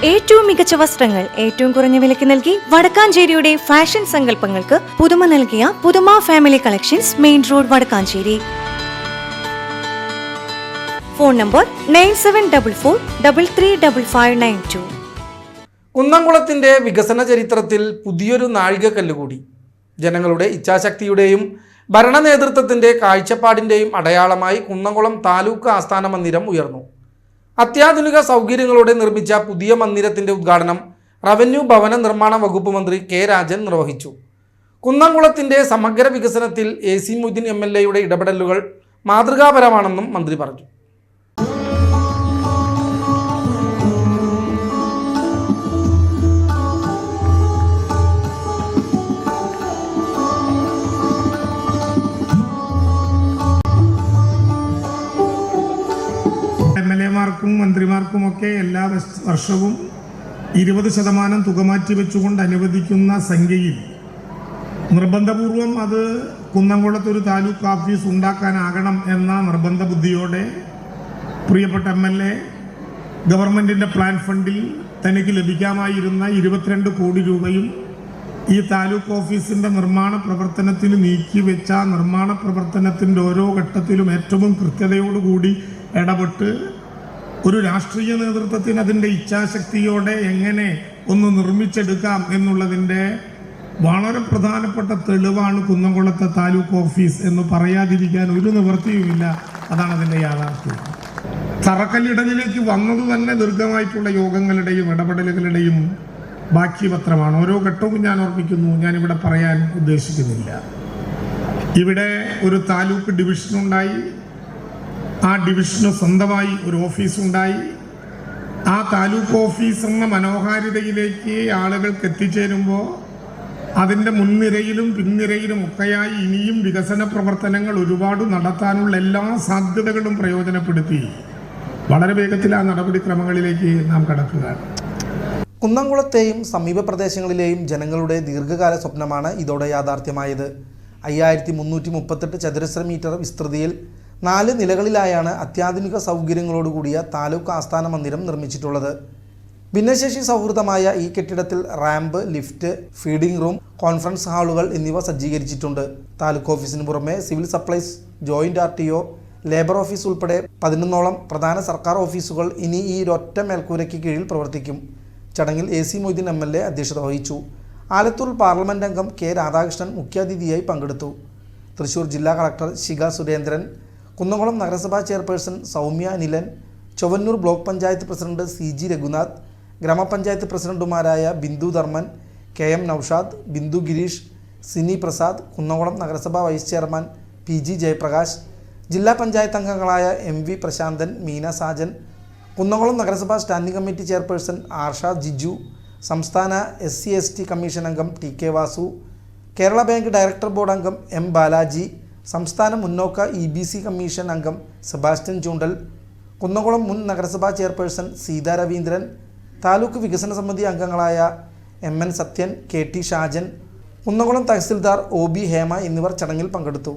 ഏറ്റവും മികച്ച വസ്ത്രങ്ങൾ ഏറ്റവും കുറഞ്ഞ വിലയ്ക്ക് നൽകി വടക്കാഞ്ചേരിയുടെ ഫാഷൻ സങ്കല്പങ്ങൾക്ക് പുതുമ നൽകിയ പുതുമ family collections, main road, Vadakkanchery. Phone number 9744335592. കുന്നംകുളത്തിന്റെ വികസന ചരിത്രത്തിൽ പുതിയൊരു നാഴികക്കല്ല് കൂടി. ജനങ്ങളുടെ ഇച്ഛാശക്തിയുടെയും ഭരണ നേതൃത്വത്തിന്റെ കാഴ്ചപ്പാടിന്റെയും അടയാളമായി കുന്നംകുളം താലൂക്ക് ആസ്ഥാന മന്ദിരം ഉയർന്നു. അത്യാധുനിക സൗകര്യങ്ങളോടെ നിർമ്മിച്ച പുതിയ മന്ദിരത്തിന്റെ ഉദ്ഘാടനം റവന്യൂ ഭവന നിർമ്മാണ വകുപ്പ് മന്ത്രി കെ രാജൻ നിർവഹിച്ചു. കുന്നംകുളത്തിന്റെ സമഗ്ര വികസനത്തിൽ AC മൊയ്തീൻ MLA ഇടപെടലുകൾ മാതൃകാപരമാണെന്നും മന്ത്രി പറഞ്ഞു. MLA-മാർക്കും മന്ത്രിമാർക്കുമൊക്കെ എല്ലാ വർഷവും 20% തുക മാറ്റി വെച്ചുകൊണ്ട് അനുവദിക്കുന്ന സംഖ്യയിൽ നിർബന്ധപൂർവം അത് കുന്നംകുളത്തൊരു താലൂക്ക് ഓഫീസ് ഉണ്ടാക്കാനാകണം എന്ന നിർബന്ധ ബുദ്ധിയോടെ പ്രിയപ്പെട്ട MLA ഗവൺമെൻറ്റിൻ്റെ പ്ലാൻ ഫണ്ടിൽ തനിക്ക് ലഭിക്കാമായിരുന്ന 22 കോടി രൂപയും ഈ താലൂക്ക് ഓഫീസിൻ്റെ നിർമ്മാണ പ്രവർത്തനത്തിന് നീക്കിവെച്ച നിർമ്മാണ പ്രവർത്തനത്തിൻ്റെ ഓരോ ഘട്ടത്തിലും ഏറ്റവും കൃത്യതയോടുകൂടി ഇടപെട്ട് ഒരു രാഷ്ട്രീയ നേതൃത്വത്തിന് അതിൻ്റെ ഇച്ഛാശക്തിയോടെ എങ്ങനെ ഒന്ന് നിർമ്മിച്ചെടുക്കാം എന്നുള്ളതിൻ്റെ വളരെ പ്രധാനപ്പെട്ട തെളിവാണ് കുന്നംകുളത്തെ താലൂക്ക് ഓഫീസ് എന്ന് പറയാതിരിക്കാൻ ഒരു നിവൃത്തിയുമില്ല. അതാണ് അതിൻ്റെ യാഥാർത്ഥ്യം. തറക്കല്ലിടലിലേക്ക് വന്നത് തന്നെ ദീർഘമായിട്ടുള്ള യോഗങ്ങളുടെയും ഇടപെടലുകളുടെയും ബാക്കി പത്രമാണ്. ഓരോ ഘട്ടവും ഞാൻ ഓർമ്മിക്കുന്നു, ഞാനിവിടെ പറയാൻ ഉദ്ദേശിക്കുന്നില്ല. ഇവിടെ ഒരു താലൂക്ക് ഡിവിഷനുണ്ടായി, ആ ഡിവിഷന് സ്വന്തമായി ഒരു ഓഫീസുണ്ടായി. ആ താലൂക്ക് ഓഫീസ് എന്ന മനോഹാരിതയിലേക്ക് ആളുകൾക്ക് എത്തിച്ചേരുമ്പോൾ അതിൻ്റെ മുൻനിരയിലും പിൻനിരയിലും ഒക്കെയായി ഇനിയും വികസന പ്രവർത്തനങ്ങൾ ഒരുപാട് നടത്താനുള്ള എല്ലാ സാധ്യതകളും പ്രയോജനപ്പെടുത്തി വളരെ വേഗത്തിൽ ആ നടപടിക്രമങ്ങളിലേക്ക് നാം കടക്കുകയാണ്. കുന്നംകുളത്തെയും സമീപ പ്രദേശങ്ങളിലെയും ജനങ്ങളുടെ ദീർഘകാല സ്വപ്നമാണ് ഇതോടെ യാഥാർത്ഥ്യമായത്. 5338 ചതുരശ്ര മീറ്റർ വിസ്തൃതിയിൽ 4 നിലകളിലായാണ് അത്യാധുനിക സൗകര്യങ്ങളോടുകൂടിയ താലൂക്ക് ആസ്ഥാന മന്ദിരം നിർമ്മിച്ചിട്ടുള്ളത്. ഭിന്നശേഷി സൗഹൃദമായ ഈ കെട്ടിടത്തിൽ ramp, lift, feeding room, conference ഹാളുകൾ എന്നിവ സജ്ജീകരിച്ചിട്ടുണ്ട്. താലൂക്ക് ഓഫീസിന് പുറമെ civil supplies, joint RTO, labour office ഉൾപ്പെടെ 11ഓളം പ്രധാന സർക്കാർ ഓഫീസുകൾ ഇനി ഈ ഒരൊറ്റ മേൽക്കൂരയ്ക്ക് കീഴിൽ പ്രവർത്തിക്കും. ചടങ്ങിൽ AC മൊയ്തീൻ MLA അധ്യക്ഷത വഹിച്ചു. ആലത്തൂർ പാർലമെന്റ് അംഗം K രാധാകൃഷ്ണൻ മുഖ്യാതിഥിയായി പങ്കെടുത്തു. തൃശൂർ ജില്ലാ കളക്ടർ ശിഖ സുരേന്ദ്രൻ, കുന്നംകുളം നഗരസഭാ chairperson Soumya Anilan, Chowwannur block panchayat president CG Raghunath, ഗ്രാമപഞ്ചായത്ത് പ്രസിഡന്റുമാരായ ബിന്ദു ധർമ്മൻ, KM നൌഷാദ്, ബിന്ദു ഗിരീഷ്, സിനി പ്രസാദ്, കുന്നംകുളം നഗരസഭാ വൈസ് ചെയർമാൻ PG ജയപ്രകാശ്, ജില്ലാ പഞ്ചായത്ത് അംഗങ്ങളായ MV പ്രശാന്തൻ, മീന സാജൻ, കുന്നംകുളം നഗരസഭാ സ്റ്റാൻഡിംഗ് കമ്മിറ്റി ചെയർപേഴ്സൺ ആർഷ ജിജു, സംസ്ഥാന SC/ST കമ്മീഷൻ അംഗം TK Vasu, Kerala bank director board അംഗം M ബാലാജി, സംസ്ഥാന മുന്നോക്ക EBC കമ്മീഷൻ അംഗം സെബാസ്റ്റ്യൻ ചൂണ്ടൽ, കുന്നംകുളം മുൻ നഗരസഭാ ചെയർപേഴ്സൺ സീതാ രവീന്ദ്രൻ, താലൂക്ക് വികസന സമിതി അംഗങ്ങളായ MN Sathyan, KT Shajan, Kunnamkulam tahsildar OB Hema എന്നിവർ ചടങ്ങിൽ പങ്കെടുത്തു.